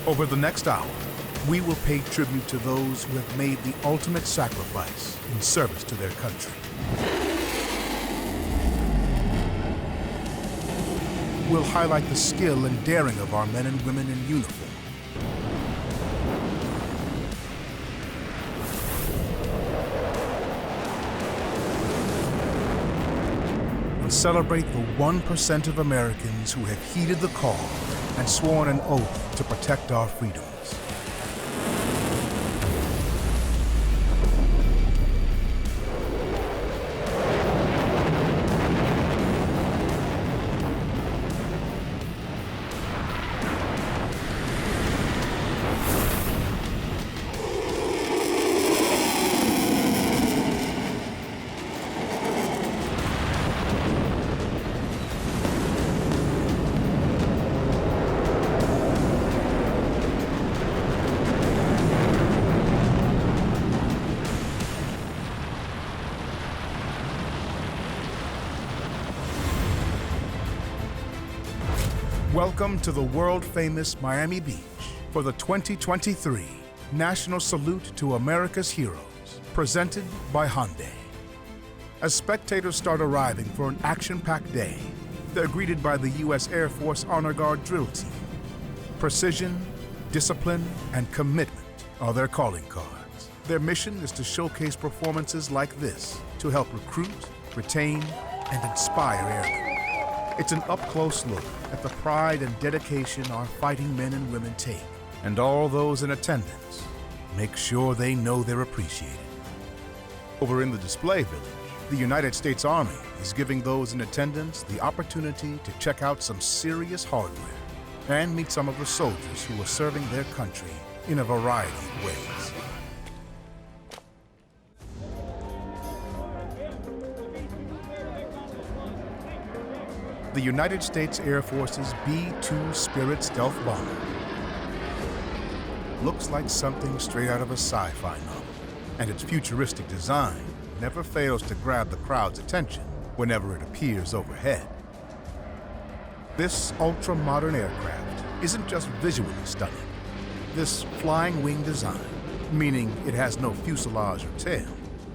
Over the next hour, we will pay tribute to those who have made the ultimate sacrifice in service to their country. We'll highlight the skill and daring of our men and women in uniform. And celebrate the 1% of Americans who have heeded the call and sworn an oath to protect our freedoms. Welcome to the world-famous Miami Beach for the 2023 National Salute to America's Heroes, presented by Hyundai. As spectators start arriving for an action-packed day, they're greeted by the U.S. Air Force Honor Guard drill team. Precision, discipline, and commitment are their calling cards. Their mission is to showcase performances like this to help recruit, retain, and inspire airmen. It's an up-close look at the pride and dedication our fighting men and women take, and all those in attendance make sure they know they're appreciated. Over in the display village, the United States Army is giving those in attendance the opportunity to check out some serious hardware and meet some of the soldiers who are serving their country in a variety of ways. The United States Air Force's B-2 Spirit stealth bomber looks like something straight out of a sci-fi novel, and its futuristic design never fails to grab the crowd's attention whenever it appears overhead. This ultra-modern aircraft isn't just visually stunning. This flying wing design, meaning it has no fuselage or tail,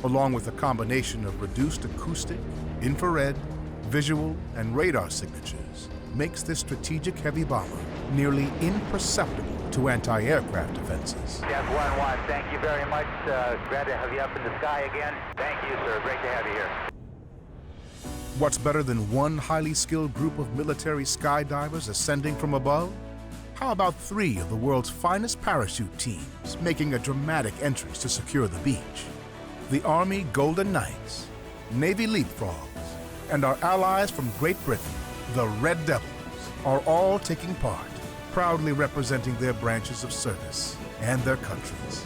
along with a combination of reduced acoustic, infrared, visual, and radar signatures, makes this strategic heavy bomber nearly imperceptible to anti-aircraft defenses. Yes, 1-1, thank you very much. Glad to have you up in the sky again. Thank you, sir. Great to have you here. What's better than one highly skilled group of military skydivers ascending from above? How about 3 of the world's finest parachute teams making a dramatic entrance to secure the beach? The Army Golden Knights, Navy Leapfrogs, and our allies from Great Britain, the Red Devils, are all taking part, proudly representing their branches of service and their countries.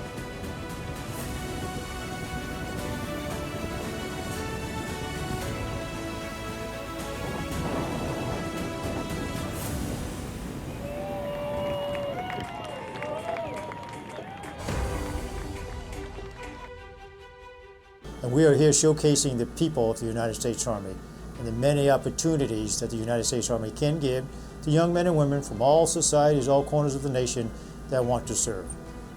And we are here showcasing the people of the United States Army and the many opportunities that the United States Army can give to young men and women from all societies, all corners of the nation that want to serve.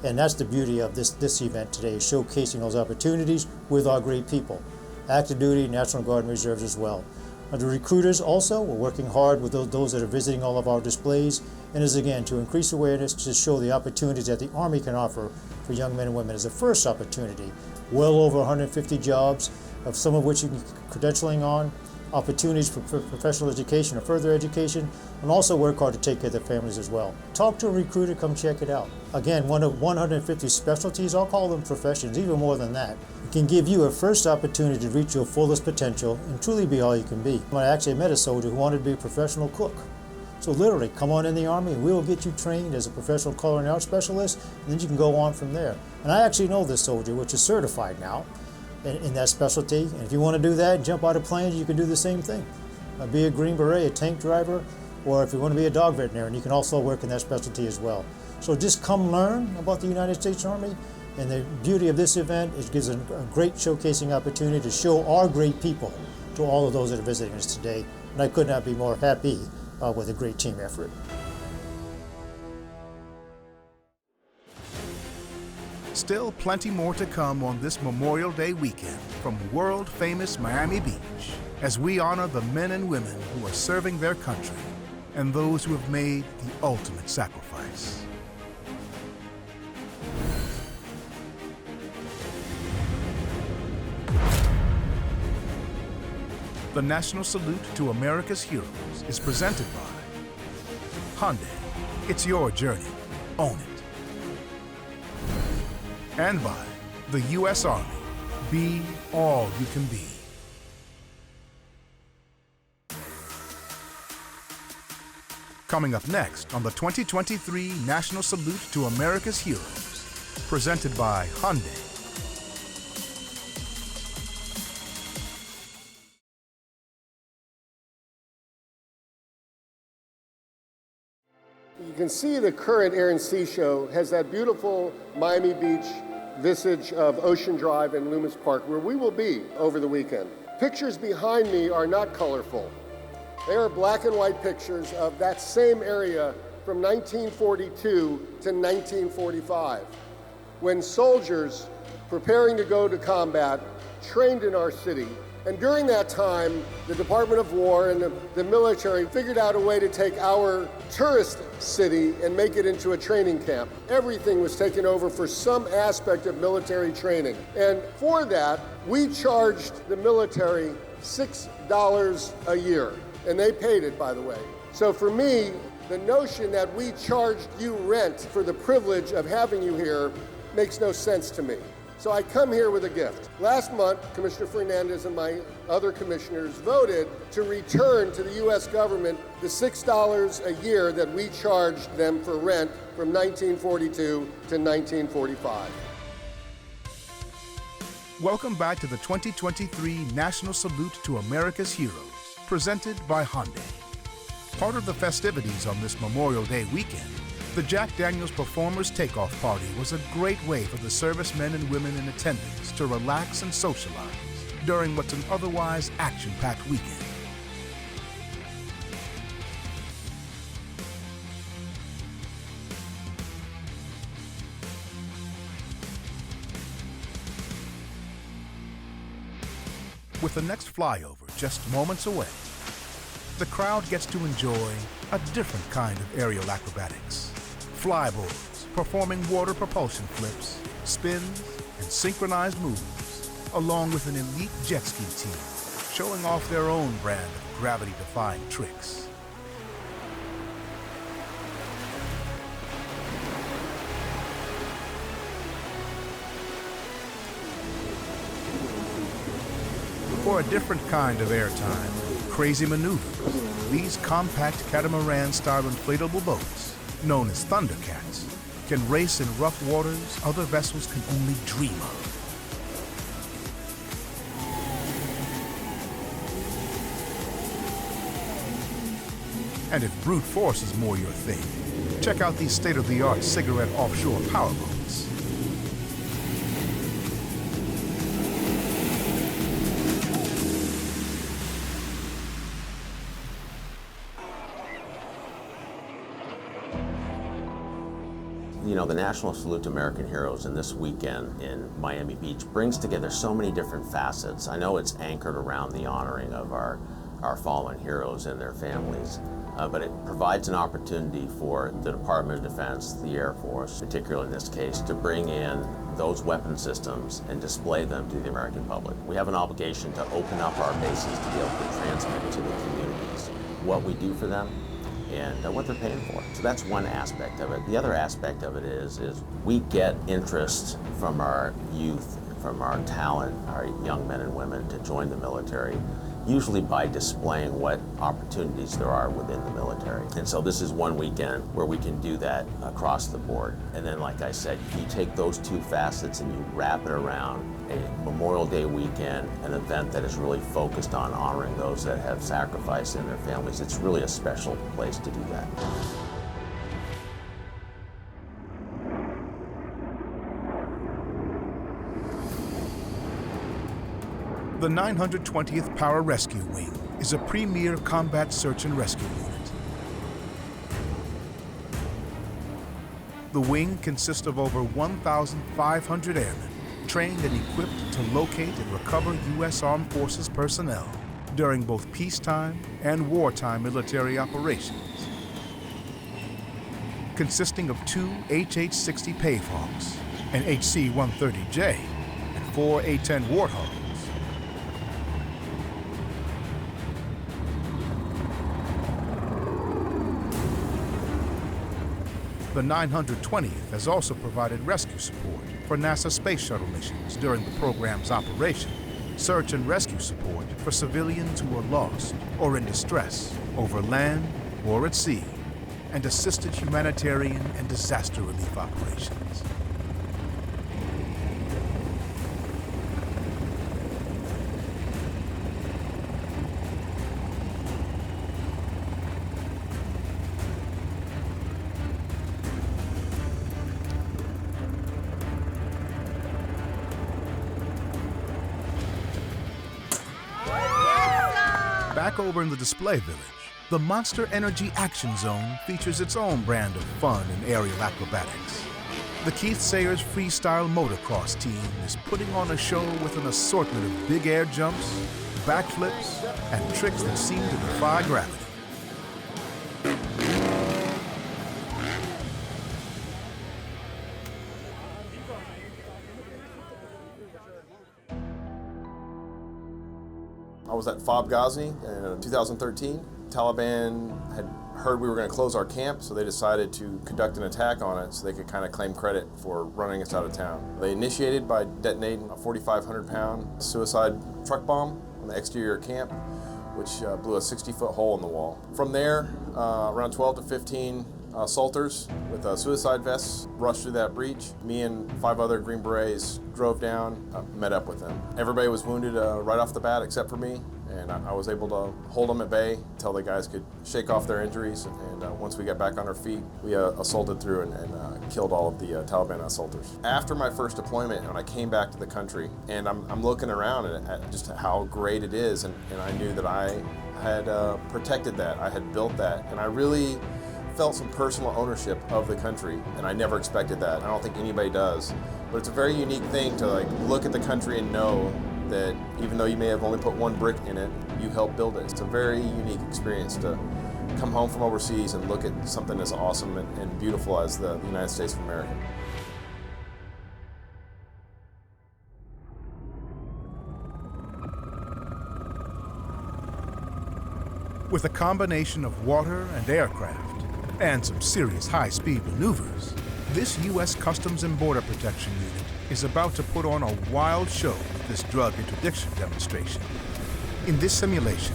And that's the beauty of this event today, showcasing those opportunities with our great people. Active duty, National Guard, and Reserves as well. The recruiters also, we're working hard with those that are visiting all of our displays, and is again to increase awareness, to show the opportunities that the Army can offer for young men and women as a first opportunity. Well over 150 jobs, of some of which you can credentialing on, opportunities for professional education or further education, and also work hard to take care of their families as well. Talk to a recruiter, come check it out. Again, one of 150 specialties, I'll call them professions, even more than that. It can give you a first opportunity to reach your fullest potential and truly be all you can be. I actually met a soldier who wanted to be a professional cook. So literally, come on in the Army and we will get you trained as a professional culinary arts specialist, and then you can go on from there. And I actually know this soldier, which is certified now in that specialty. And if you want to do that and jump out of planes, you can do the same thing. Be a Green Beret, a tank driver, or if you want to be a dog veterinarian, you can also work in that specialty as well. So just come learn about the United States Army. And the beauty of this event is it gives a great showcasing opportunity to show our great people to all of those that are visiting us today And I could not be more happy with a great team effort. Still plenty more to come on this Memorial Day weekend from world-famous Miami Beach as we honor the men and women who are serving their country and those who have made the ultimate sacrifice. The National Salute to America's Heroes is presented by Hyundai. It's your journey. Own it. And by the U.S. Army. Be all you can be. Coming up next on the 2023 National Salute to America's Heroes, presented by Hyundai. You can see the current Air and Sea Show has that beautiful Miami Beach visage of Ocean Drive and Loomis Park, where we will be over the weekend. Pictures behind me are not colorful. They are black and white pictures of that same area from 1942 to 1945, when soldiers preparing to go to combat trained in our city. And during that time, the Department of War and the military figured out a way to take our tourist city and make it into a training camp. Everything was taken over for some aspect of military training. And for that, we charged the military $6 a year. And they paid it, by the way. So for me, the notion that we charged you rent for the privilege of having you here makes no sense to me. So I come here with a gift. Last month, Commissioner Fernandez and my other commissioners voted to return to the U.S. government the $6 a year that we charged them for rent from 1942 to 1945. Welcome back to the 2023 National Salute to America's Heroes, presented by Hyundai. Part of the festivities on this Memorial Day weekend, the Jack Daniels Performers Takeoff Party was a great way for the servicemen and women in attendance to relax and socialize during what's an otherwise action-packed weekend. With the next flyover just moments away, the crowd gets to enjoy a different kind of aerial acrobatics. Flyboards performing water propulsion flips, spins, and synchronized moves, along with an elite jet ski team showing off their own brand of gravity-defying tricks. For a different kind of airtime, crazy maneuvers, these compact catamaran-style inflatable boats, known as Thundercats, can race in rough waters other vessels can only dream of. And if brute force is more your thing, check out these state-of-the-art cigarette offshore powerboats. You know, the National Salute to American Heroes in this weekend in Miami Beach brings together so many different facets. I know it's anchored around the honoring of our fallen heroes and their families, but it provides an opportunity for the Department of Defense, the Air Force, particularly in this case, to bring in those weapon systems and display them to the American public. We have an obligation to open up our bases to be able to transmit to the communities what we do for them and what they're paying for. So that's one aspect of it. The other aspect of it is we get interest from our youth, from our talent, our young men and women to join the military, usually by displaying what opportunities there are within the military. And so this is one weekend where we can do that across the board. And then, like I said, you take those two facets and you wrap it around a Memorial Day weekend, an event that is really focused on honoring those that have sacrificed in their families. It's really a special place to do that. The 920th Pararescue Wing is a premier combat search and rescue unit. The wing consists of over 1,500 airmen trained and equipped to locate and recover U.S. Armed Forces personnel during both peacetime and wartime military operations. Consisting of 2 HH-60 Pavehawks, an HC-130J, and 4 A-10 Warthogs. The 920th has also provided rescue support for NASA Space Shuttle missions during the program's operation, search and rescue support for civilians who are lost or in distress over land or at sea, and assisted humanitarian and disaster relief operations. Back over in the display village, the Monster Energy Action Zone features its own brand of fun and aerial acrobatics. The Keith Sayers Freestyle Motocross team is putting on a show with an assortment of big air jumps, backflips, and tricks that seem to defy gravity. I was at Fob Ghazni in 2013. Taliban had heard we were going to close our camp, so they decided to conduct an attack on it so they could kind of claim credit for running us out of town. They initiated by detonating a 4,500-pound suicide truck bomb on the exterior camp, which blew a 60-foot hole in the wall. From there, around 12 to 15 assaulters with suicide vests rushed through that breach. Me and 5 other Green Berets drove down, met up with them. Everybody was wounded right off the bat except for me, and I was able to hold them at bay until the guys could shake off their injuries. And once we got back on our feet, we assaulted through and killed all of the Taliban assaulters. After my first deployment, when I came back to the country, and I'm looking around at just how great it is, and I knew that I had protected that, I had built that, and I really felt some personal ownership of the country, and I never expected that. I don't think anybody does. But it's a very unique thing to look at the country and know that even though you may have only put one brick in it, you helped build it. It's a very unique experience to come home from overseas and look at something as awesome and beautiful as the United States of America. With a combination of water and aircraft, and some serious high-speed maneuvers, this U.S. Customs and Border Protection unit is about to put on a wild show with this drug interdiction demonstration. In this simulation,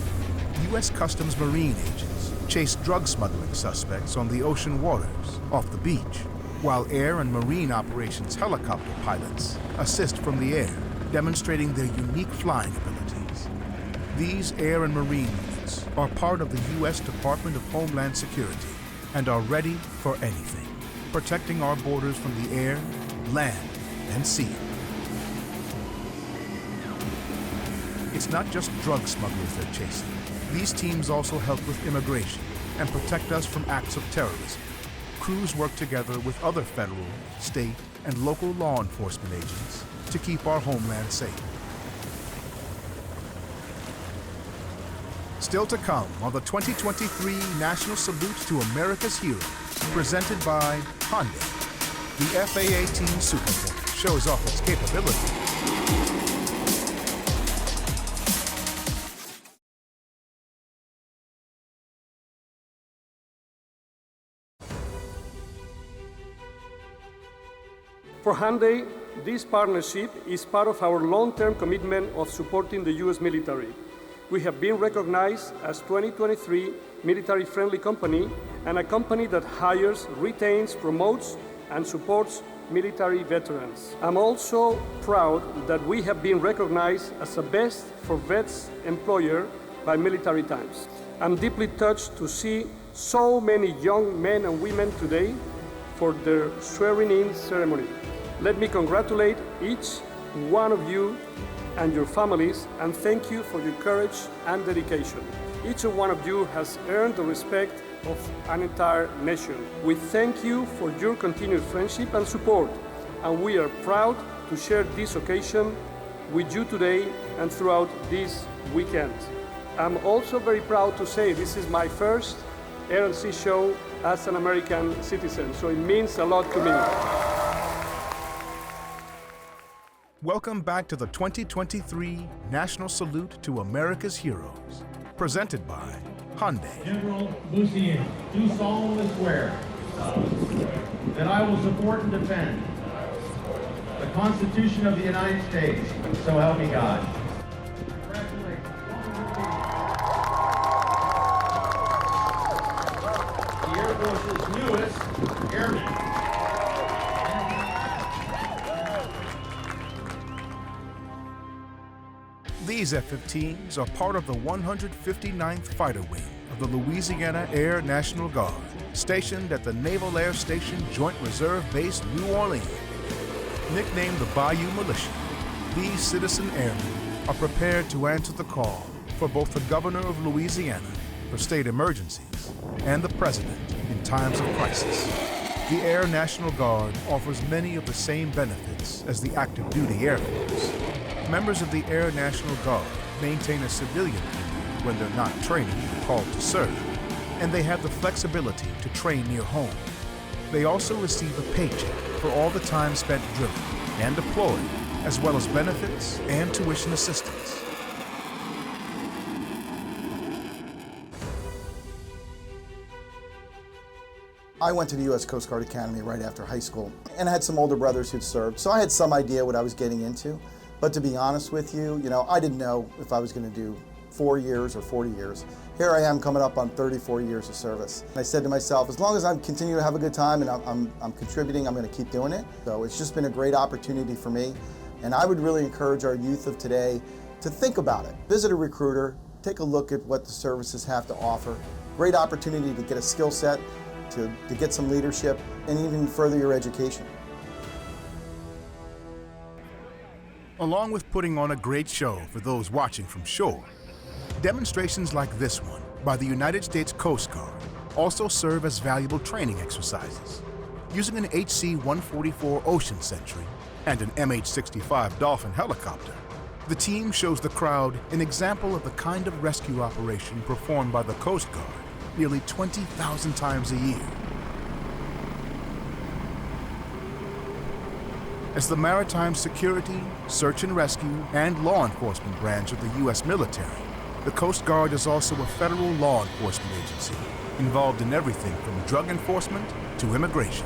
U.S. Customs Marine agents chase drug smuggling suspects on the ocean waters off the beach, while air and marine operations helicopter pilots assist from the air, demonstrating their unique flying abilities. These air and marine units are part of the U.S. Department of Homeland Security and are ready for anything, protecting our borders from the air, land, and sea. It's not just drug smugglers they're chasing. These teams also help with immigration and protect us from acts of terrorism. Crews work together with other federal, state, and local law enforcement agents to keep our homeland safe. Still to come on the 2023 National Salute to America's Heroes, presented by Hyundai. The F/A-18 Super shows off its capability. For Hyundai, this partnership is part of our long-term commitment of supporting the U.S. military. We have been recognized as 2023 military-friendly company and a company that hires, retains, promotes, and supports military veterans. I'm also proud that we have been recognized as a Best for Vets employer by Military Times. I'm deeply touched to see so many young men and women today for their swearing-in ceremony. Let me congratulate each one of you and your families, and thank you for your courage and dedication. Each one of you has earned the respect of an entire nation. We thank you for your continued friendship and support, and we are proud to share this occasion with you today and throughout this weekend. I'm also very proud to say this is my first Air and Sea show as an American citizen, so it means a lot to me. Welcome back to the 2023 National Salute to America's Heroes, presented by Hyundai. General Boussier, do solemnly swear that I will support and defend the Constitution of the United States, so help me God. Congratulations. The Air Force's newest airman. These F-15s are part of the 159th Fighter Wing of the Louisiana Air National Guard, stationed at the Naval Air Station Joint Reserve Base, New Orleans. Nicknamed the Bayou Militia, these citizen airmen are prepared to answer the call for both the governor of Louisiana for state emergencies and the president in times of crisis. The Air National Guard offers many of the same benefits as the active duty Air Force. Members of the Air National Guard maintain a civilian duty when they're not training or called to serve, and they have the flexibility to train near home. They also receive a paycheck for all the time spent drilling and deployed, as well as benefits and tuition assistance. I went to the U.S. Coast Guard Academy right after high school, and I had some older brothers who'd served, so I had some idea what I was getting into. But to be honest with you, I didn't know if I was going to do 4 years or 40 years. Here I am coming up on 34 years of service. I said to myself, as long as I'm continuing to have a good time and I'm contributing, I'm going to keep doing it. So it's just been a great opportunity for me. And I would really encourage our youth of today to think about it. Visit a recruiter, take a look at what the services have to offer. Great opportunity to get a skill set, to get some leadership, and even further your education. Along with putting on a great show for those watching from shore, demonstrations like this one by the United States Coast Guard also serve as valuable training exercises. Using an HC-144 Ocean Sentry and an MH-65 Dolphin helicopter, the team shows the crowd an example of the kind of rescue operation performed by the Coast Guard nearly 20,000 times a year. As the Maritime Security, Search and Rescue, and Law Enforcement branch of the U.S. military, the Coast Guard is also a federal law enforcement agency involved in everything from drug enforcement to immigration.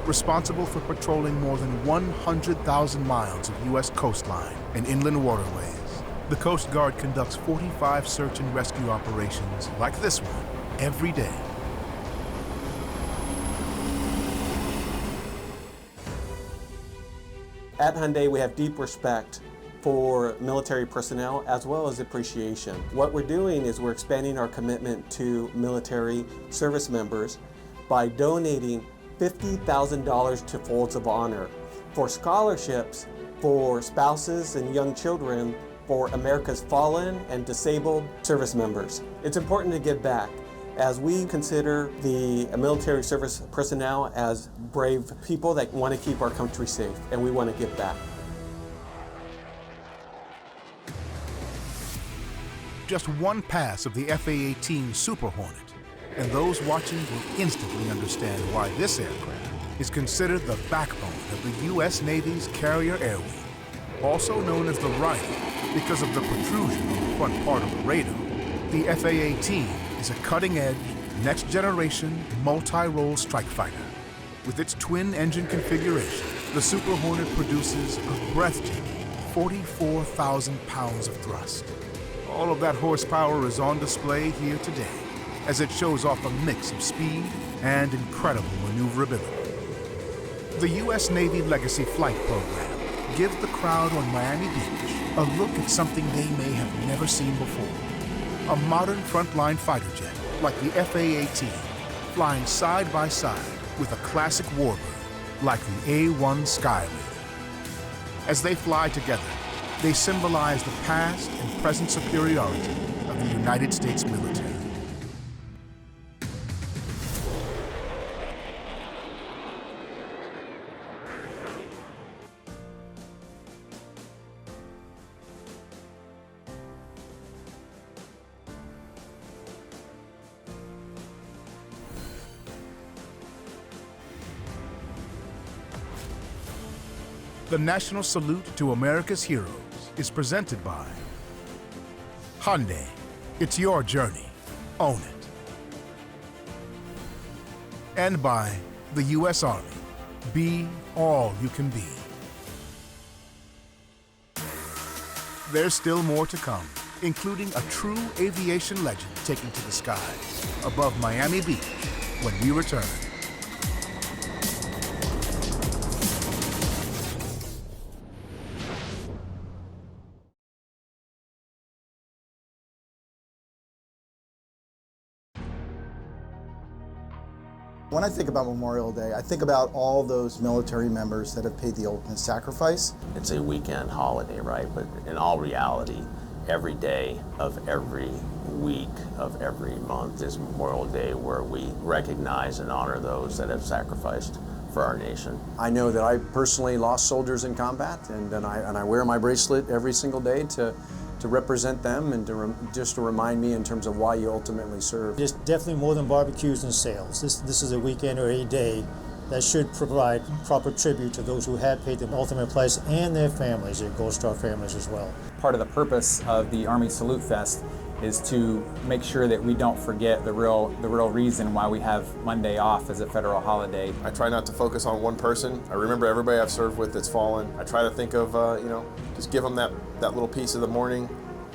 Responsible for patrolling more than 100,000 miles of U.S. coastline and inland waterways, the Coast Guard conducts 45 search and rescue operations like this one every day. At Hyundai, we have deep respect for military personnel as well as appreciation. What we're doing is we're expanding our commitment to military service members by donating $50,000 to Folds of Honor for scholarships for spouses and young children for America's fallen and disabled service members. It's important to give back, as we consider the military service personnel as brave people that want to keep our country safe, and we want to give back. Just one pass of the F/A-18 Super Hornet, and those watching will instantly understand why this aircraft is considered the backbone of the U.S. Navy's carrier air wing, also known as the Rhino because of the protrusion on the front part of the radar. The F/A-18 is a cutting-edge, next-generation, multi-role strike fighter. With its twin-engine configuration, the Super Hornet produces a breathtaking 44,000 pounds of thrust. All of that horsepower is on display here today, as it shows off a mix of speed and incredible maneuverability. The U.S. Navy Legacy Flight Program gives the crowd on Miami Beach a look at something they may have never seen before. A modern frontline fighter jet like the F/A-18, flying side by side with a classic warbird like the A-1 Skyraider. As they fly together, They symbolize the past and present superiority of the United States military. The National Salute to America's Heroes is presented by Hyundai. It's your journey. Own it. And by the U.S. Army. Be all you can be. There's still more to come, including a true aviation legend taking to the skies above Miami Beach when we return. When I think about Memorial Day, I think about all those military members that have paid the ultimate sacrifice. It's a weekend holiday, right? But in all reality, every day of every week of every month is Memorial Day, where we recognize and honor those that have sacrificed for our nation. I know that I personally lost soldiers in combat, and I wear my bracelet every single day to represent them and just to remind me in terms of why you ultimately serve. It's definitely more than barbecues and sales. This is a weekend or a day that should provide proper tribute to those who have paid the ultimate price and their families, their Gold Star families as well. Part of the purpose of the Army Salute Fest is to make sure that we don't forget the real reason why we have Monday off as a federal holiday. I try not to focus on one person. I remember everybody I've served with that's fallen. I try to think of, just give them that little piece of the morning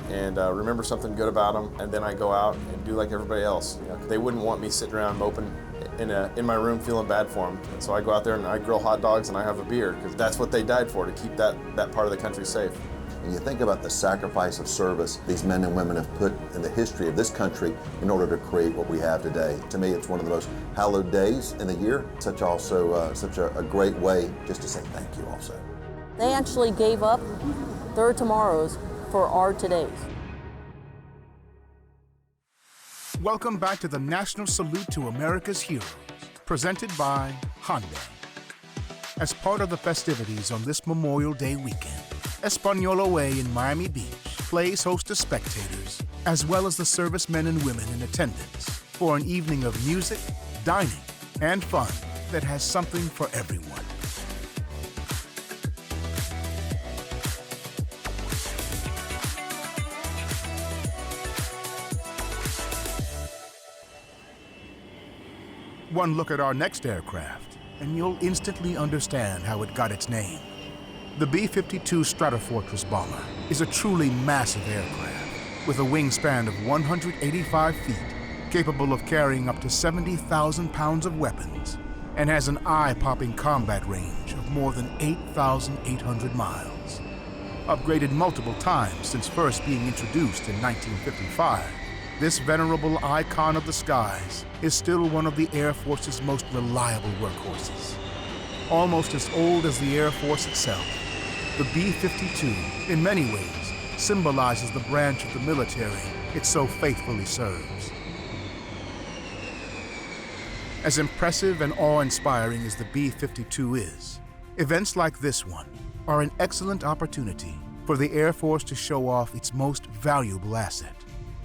and remember something good about them, and then I go out and do like everybody else. They wouldn't want me sitting around moping in my room feeling bad for them. And so I go out there and I grill hot dogs and I have a beer, because that's what they died for, to keep that part of the country safe. When you think about the sacrifice of service these men and women have put in the history of this country in order to create what we have today, to me it's one of the most hallowed days in the year. Such a great way just to say thank you also. They actually gave up their tomorrows for our todays. Welcome back to the National Salute to America's Heroes, presented by Hyundai. As part of the festivities on this Memorial Day weekend, Española Way in Miami Beach plays host to spectators, as well as the servicemen and women in attendance, for an evening of music, dining, and fun that has something for everyone. One look at our next aircraft, and you'll instantly understand how it got its name. The B-52 Stratofortress bomber is a truly massive aircraft with a wingspan of 185 feet, capable of carrying up to 70,000 pounds of weapons, and has an eye-popping combat range of more than 8,800 miles. Upgraded multiple times since first being introduced in 1955, this venerable icon of the skies is still one of the Air Force's most reliable workhorses. Almost as old as the Air Force itself, the B-52, in many ways, symbolizes the branch of the military it so faithfully serves. As impressive and awe-inspiring as the B-52 is, events like this one are an excellent opportunity for the Air Force to show off its most valuable asset,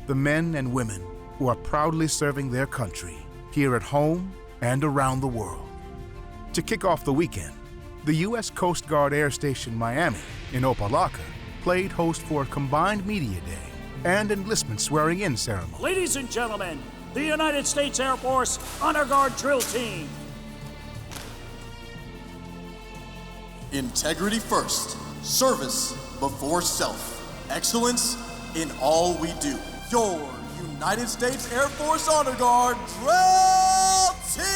the men and women who are proudly serving their country here at home and around the world. To kick off the weekend, the U.S. Coast Guard Air Station Miami in Opa-locka played host for a combined media day and enlistment swearing-in ceremony. Ladies and gentlemen, the United States Air Force Honor Guard Drill Team. Integrity first, service before self, excellence in all we do. Your United States Air Force Honor Guard Drill Team!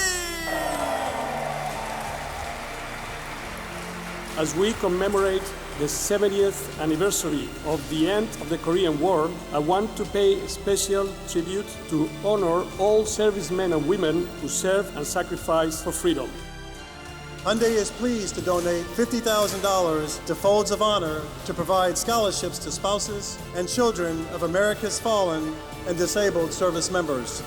As we commemorate the 70th anniversary of the end of the Korean War, I want to pay special tribute to honor all servicemen and women who serve and sacrifice for freedom. Hyundai is pleased to donate $50,000 to Folds of Honor to provide scholarships to spouses and children of America's fallen and disabled service members.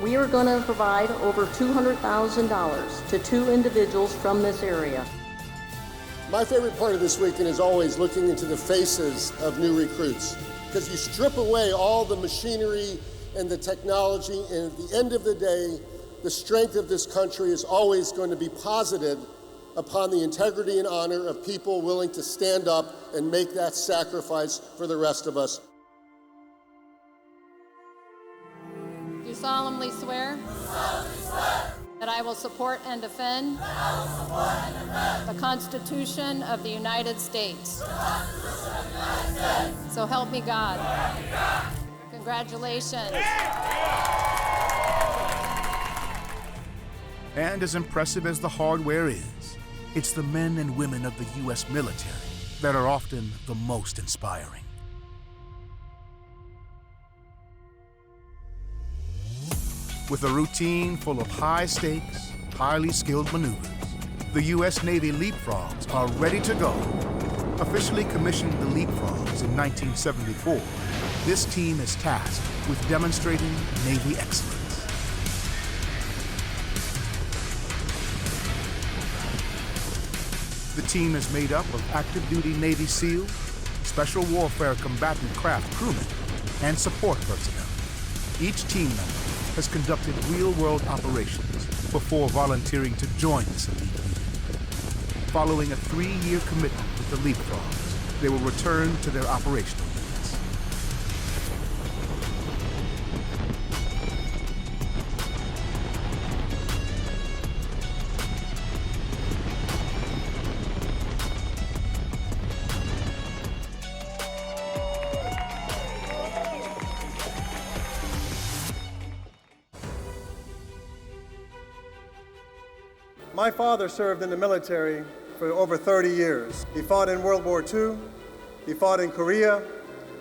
We are going to provide over $200,000 to 2 individuals from this area. My favorite part of this weekend is always looking into the faces of new recruits, because you strip away all the machinery and the technology, and at the end of the day, the strength of this country is always going to be posited upon the integrity and honor of people willing to stand up and make that sacrifice for the rest of us. Do solemnly swear that I will support and defend the Constitution of the United States. So help me God. Congratulations. And as impressive as the hardware is, it's the men and women of the U.S. military that are often the most inspiring. With a routine full of high-stakes, highly skilled maneuvers, the U.S. Navy Leapfrogs are ready to go. Officially commissioned the Leapfrogs in 1974, this team is tasked with demonstrating Navy excellence. The team is made up of active-duty Navy SEALs, special warfare combatant craft crewmen, and support personnel. Each team member has conducted real-world operations before volunteering to join this elite unit. Following a 3-year commitment with the Leapfrogs, they will return to their operational units. My father served in the military for over 30 years. He fought in World War II, he fought in Korea,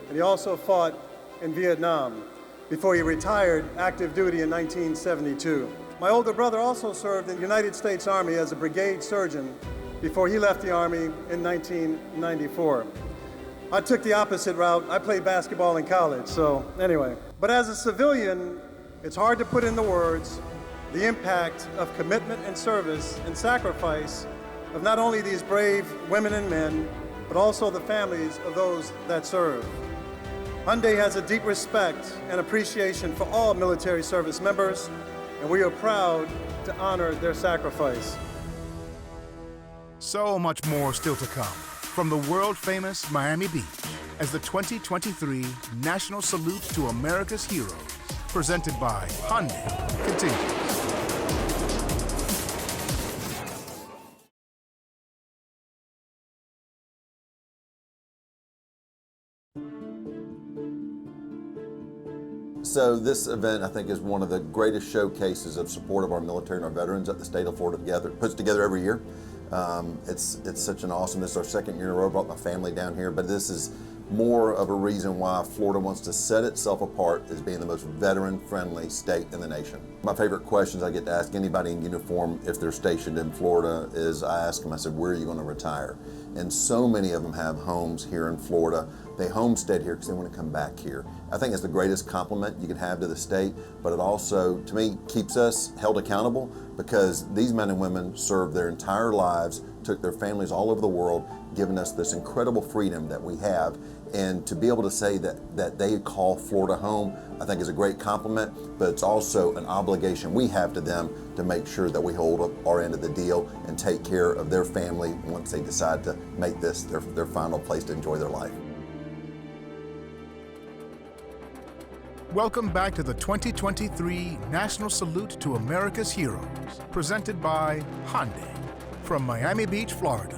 and he also fought in Vietnam before he retired active duty in 1972. My older brother also served in the United States Army as a brigade surgeon before he left the Army in 1994. I took the opposite route. I played basketball in college, so anyway. But as a civilian, it's hard to put into words the impact of commitment and service and sacrifice of not only these brave women and men, but also the families of those that serve. Hyundai has a deep respect and appreciation for all military service members, and we are proud to honor their sacrifice. So much more still to come from the world-famous Miami Beach as the 2023 National Salute to America's Heroes, presented by Hyundai, continues. So this event, I think, is one of the greatest showcases of support of our military and our veterans that the state of Florida puts together every year. It's such an awesome, this is our 2nd year in a row. I brought my family down here, but this is more of a reason why Florida wants to set itself apart as being the most veteran-friendly state in the nation. My favorite questions I get to ask anybody in uniform if they're stationed in Florida is I ask them, I said, where are you going to retire? And so many of them have homes here in Florida. They homestead here because they want to come back here. I think it's the greatest compliment you can have to the state, but it also, to me, keeps us held accountable because these men and women served their entire lives, took their families all over the world, giving us this incredible freedom that we have. And to be able to say that they call Florida home, I think is a great compliment, but it's also an obligation we have to them to make sure that we hold up our end of the deal and take care of their family once they decide to make this their final place to enjoy their life. Welcome back to the 2023 National Salute to America's Heroes, presented by Hyundai from Miami Beach, Florida.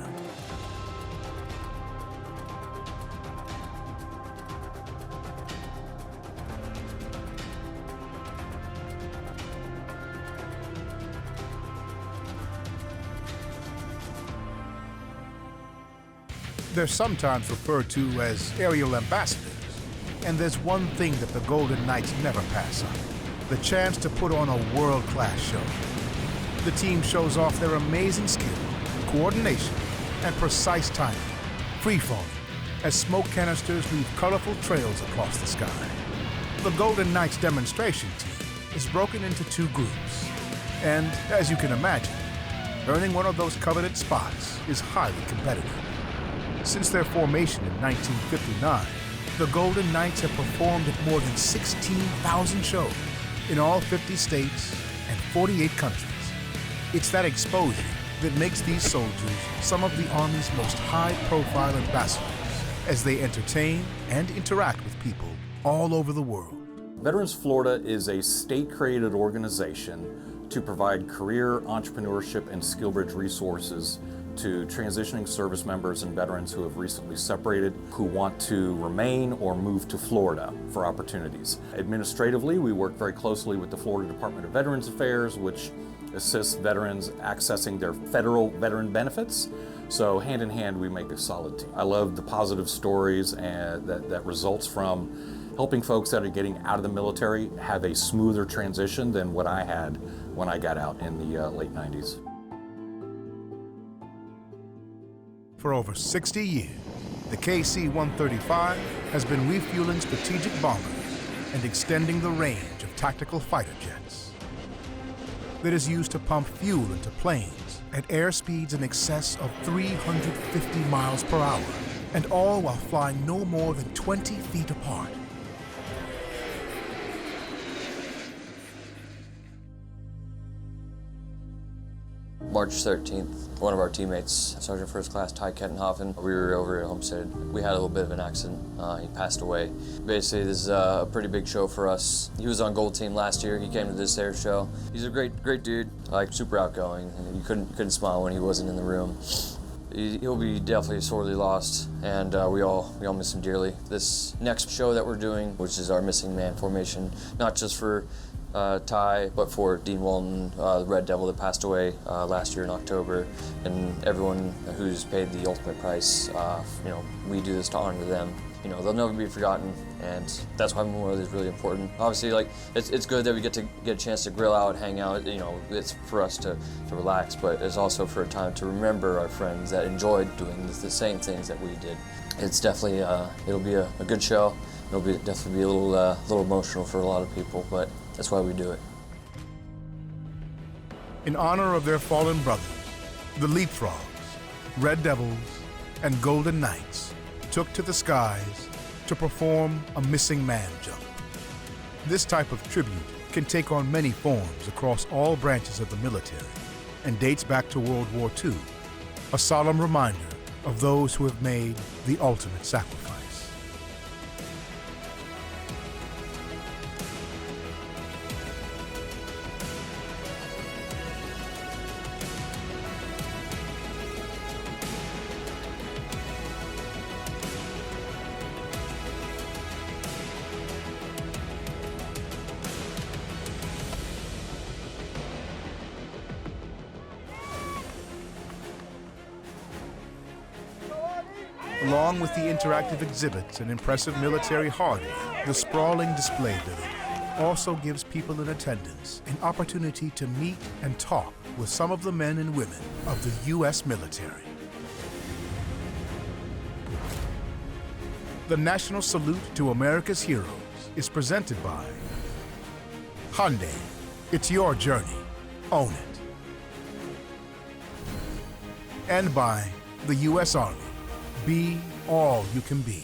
They're sometimes referred to as aerial ambassadors. And there's one thing that the Golden Knights never pass up: the chance to put on a world-class show. The team shows off their amazing skill, coordination, and precise timing, free-falling, as smoke canisters leave colorful trails across the sky. The Golden Knights demonstration team is broken into 2 groups, and as you can imagine, earning one of those coveted spots is highly competitive. Since their formation in 1959, the Golden Knights have performed at more than 16,000 shows in all 50 states and 48 countries. It's that exposure that makes these soldiers some of the Army's most high-profile ambassadors as they entertain and interact with people all over the world. Veterans Florida is a state-created organization to provide career, entrepreneurship, and SkillBridge resources to transitioning service members and veterans who have recently separated, who want to remain or move to Florida for opportunities. Administratively, we work very closely with the Florida Department of Veterans Affairs, which assists veterans accessing their federal veteran benefits. So hand in hand, we make a solid team. I love the positive stories that results from helping folks that are getting out of the military have a smoother transition than what I had when I got out in the late 90s. For over 60 years, the KC-135 has been refueling strategic bombers and extending the range of tactical fighter jets. That is used to pump fuel into planes at airspeeds in excess of 350 miles per hour, and all while flying no more than 20 feet apart. March 13th, one of our teammates, Sergeant First Class Ty Kettenhoffen, we were over at Homestead. We had a little bit of an accident. He passed away. Basically, this is a pretty big show for us. He was on Gold Team last year. He came to this air show. He's a great dude, like super outgoing. You couldn't smile when he wasn't in the room. He'll be definitely sorely lost, and we all miss him dearly. This next show that we're doing, which is our Missing Man formation, not just for Ty, but for Dean Walton, the Red Devil that passed away last year in October, and everyone who's paid the ultimate price. We do this to honor them. They'll never be forgotten, and that's why Memorial Day is really important. Obviously, it's good that we get a chance to grill out, hang out. It's for us to relax, but it's also for a time to remember our friends that enjoyed doing the same things that we did. It's definitely it'll be a good show. It'll definitely be a little emotional for a lot of people, but that's why we do it. In honor of their fallen brothers, the Leapfrogs, Red Devils, and Golden Knights took to the skies to perform a missing man jump. This type of tribute can take on many forms across all branches of the military and dates back to World War II, a solemn reminder of those who have made the ultimate sacrifice. Along with the interactive exhibits and impressive military hardware, the sprawling display building also gives people in attendance an opportunity to meet and talk with some of the men and women of the U.S. military. The National Salute to America's Heroes is presented by Hyundai. It's your journey. Own it. And by the U.S. Army. Be all you can be.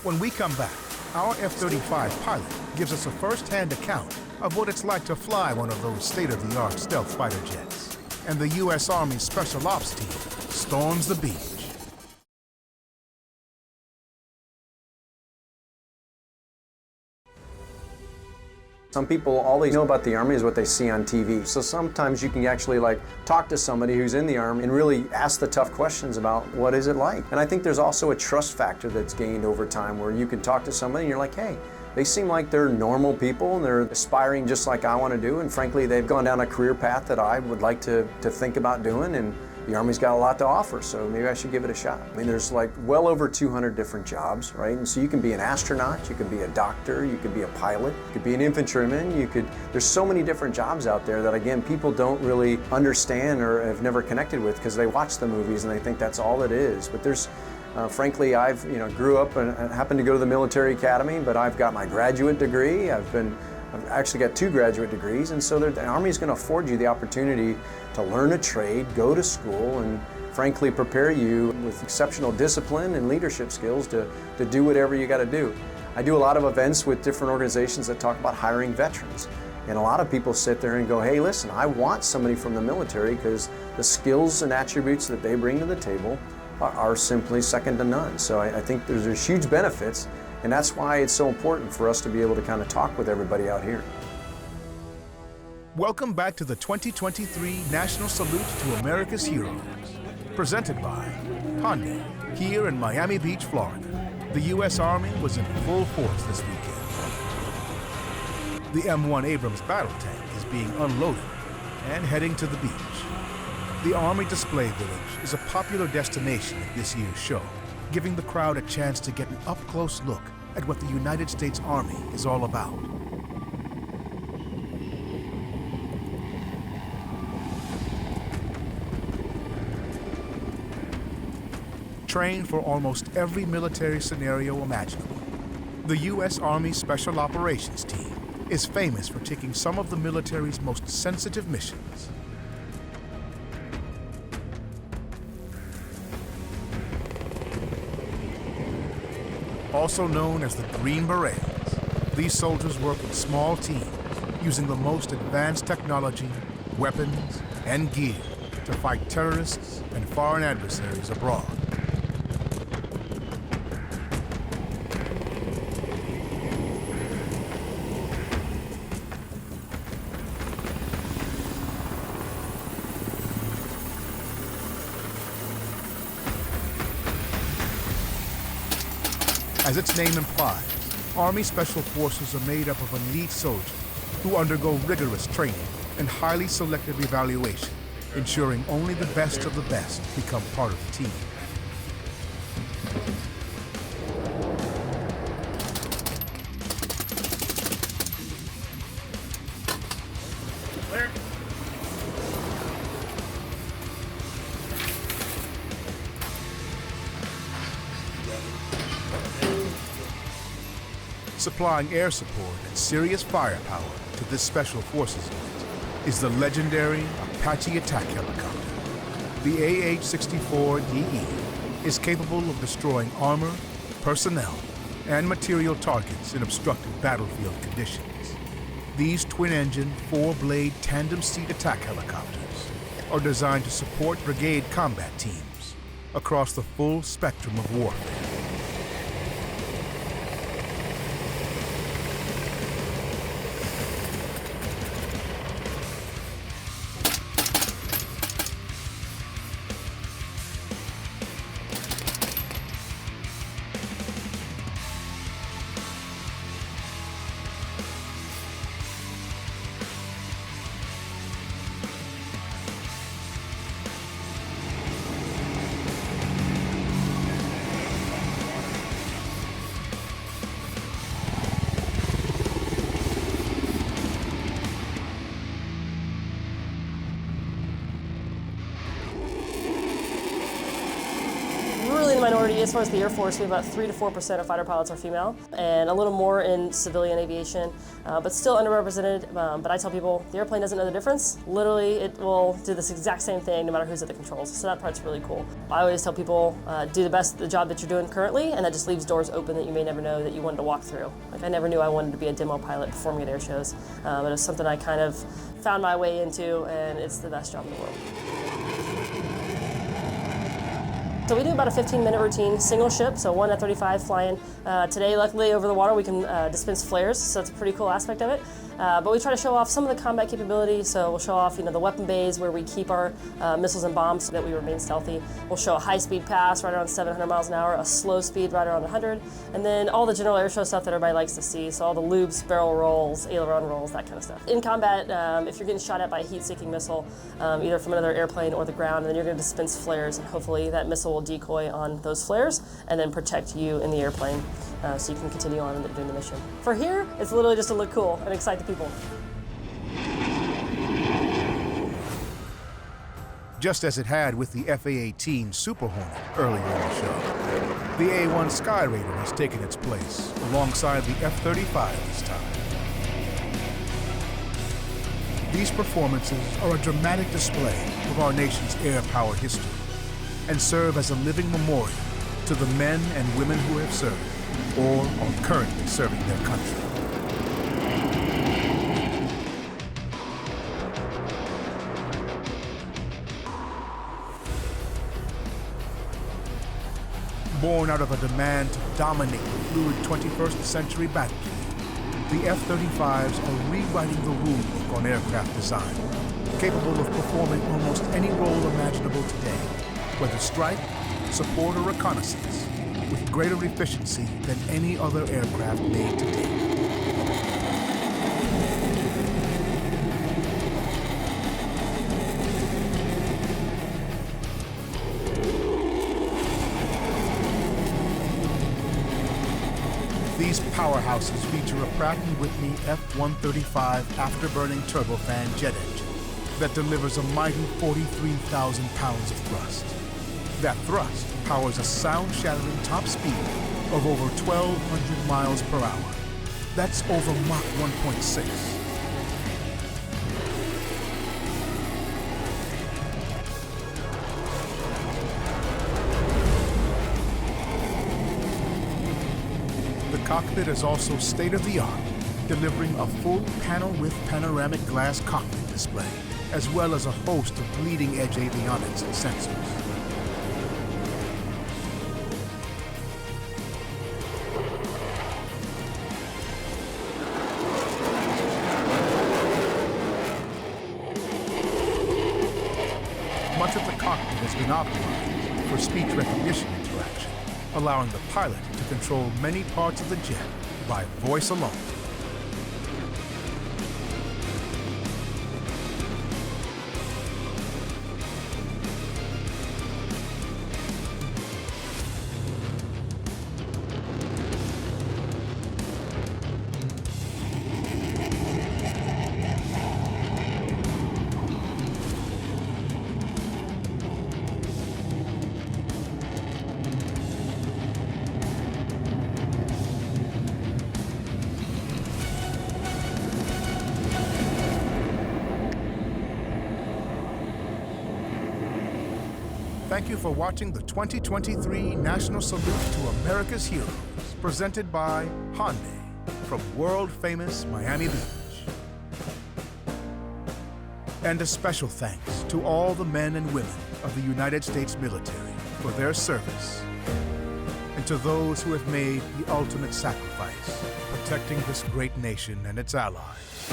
When we come back, our F-35 pilot gives us a first-hand account of what it's like to fly one of those state-of-the-art stealth fighter jets. And the U.S. Army Special Ops team storms the beach. Some people, all they know about the Army is what they see on TV. So sometimes you can actually talk to somebody who's in the Army and really ask the tough questions about what is it like. And I think there's also a trust factor that's gained over time where you can talk to somebody and you're like, hey, they seem like they're normal people and they're aspiring just like I want to do. And frankly, they've gone down a career path that I would like to think about doing. And the Army's got a lot to offer, so maybe I should give it a shot. I mean, there's like well over 200 different jobs, right? And so you can be an astronaut, you could be a doctor, you could be a pilot, you could be an infantryman, there's so many different jobs out there that, again, people don't really understand or have never connected with because they watch the movies and they think that's all it is. But there's, frankly, I've grew up and happened to go to the military academy, but I've got my graduate degree. I've actually got 2 graduate degrees, and so the Army is going to afford you the opportunity to learn a trade, go to school, and frankly prepare you with exceptional discipline and leadership skills to do whatever you got to do. I do a lot of events with different organizations that talk about hiring veterans. And a lot of people sit there and go, hey, listen, I want somebody from the military because the skills and attributes that they bring to the table are simply second to none. So I think there's huge benefits, and that's why it's so important for us to be able to kind of talk with everybody out here. Welcome back to the 2023 National Salute to America's Heroes, presented by Hyundai, here in Miami Beach, Florida. The U.S. Army was in full force this weekend. The M1 Abrams battle tank is being unloaded and heading to the beach. The Army Display Village is a popular destination at this year's show, giving the crowd a chance to get an up-close look at what the United States Army is all about. Trained for almost every military scenario imaginable, the U.S. Army Special Operations Team is famous for taking some of the military's most sensitive missions. Also known as the Green Berets, these soldiers work in small teams using the most advanced technology, weapons, and gear to fight terrorists and foreign adversaries abroad. As its name implies, Army Special Forces are made up of elite soldiers who undergo rigorous training and highly selective evaluation, ensuring only the best of the best become part of the team. Supplying air support and serious firepower to this Special Forces unit is the legendary Apache attack helicopter. The AH-64DE is capable of destroying armor, personnel, and material targets in obstructed battlefield conditions. These twin-engine, four-blade tandem-seat attack helicopters are designed to support brigade combat teams across the full spectrum of warfare. Minority as far as the Air Force. We have about 3 to 4% of fighter pilots are female, and a little more in civilian aviation, but still underrepresented. But I tell people the airplane doesn't know the difference. Literally, it will do this exact same thing no matter who's at the controls. So that part's really cool. I always tell people do the job that you're doing currently, and that just leaves doors open that you may never know that you wanted to walk through. Like I never knew I wanted to be a demo pilot performing at air shows, but it's something I kind of found my way into, and it's the best job in the world. So we do about a 15-minute routine, single ship, so one F-35 flying. Today, luckily, over the water, we can dispense flares, so that's a pretty cool aspect of it. But we try to show off some of the combat capability, so we'll show off the weapon bays where we keep our missiles and bombs so that we remain stealthy. We'll show a high-speed pass right around 700 miles an hour, a slow speed right around 100, and then all the general air show stuff that everybody likes to see, so all the loops, barrel rolls, aileron rolls, that kind of stuff. In combat, if you're getting shot at by a heat-seeking missile, either from another airplane or the ground, then you're going to dispense flares, and hopefully that missile will decoy on those flares and then protect you in the airplane so you can continue on doing the mission. For here, it's literally just to look cool and excite the people. Just as it had with the F/A-18 Super Hornet earlier in the show, the A-1 Sky Raider has taken its place alongside the F-35 this time. These performances are a dramatic display of our nation's air power history and serve as a living memorial to the men and women who have served or are currently serving their country. Born out of a demand to dominate the fluid 21st century battlefield, the F-35s are rewriting the rulebook on aircraft design, capable of performing almost any role imaginable today, whether strike, support, or reconnaissance, with greater efficiency than any other aircraft made to date. These powerhouses feature a Pratt & Whitney F-135 afterburning turbofan jet engine that delivers a mighty 43,000 pounds of thrust. That thrust powers a sound-shattering top speed of over 1,200 miles per hour. That's over Mach 1.6. The cockpit is also state-of-the-art, delivering a full panel-width panoramic glass cockpit display, as well as a host of bleeding-edge avionics and sensors. Much of the cockpit has been optimized for speech recognition interaction, allowing the pilot to control many parts of the jet by voice alone. Thank you for watching the 2023 National Salute to America's Heroes, presented by Hyundai from world-famous Miami Beach. And a special thanks to all the men and women of the United States military for their service, and to those who have made the ultimate sacrifice, protecting this great nation and its allies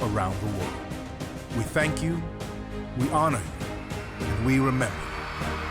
around the world. We thank you, we honor you, and we remember you.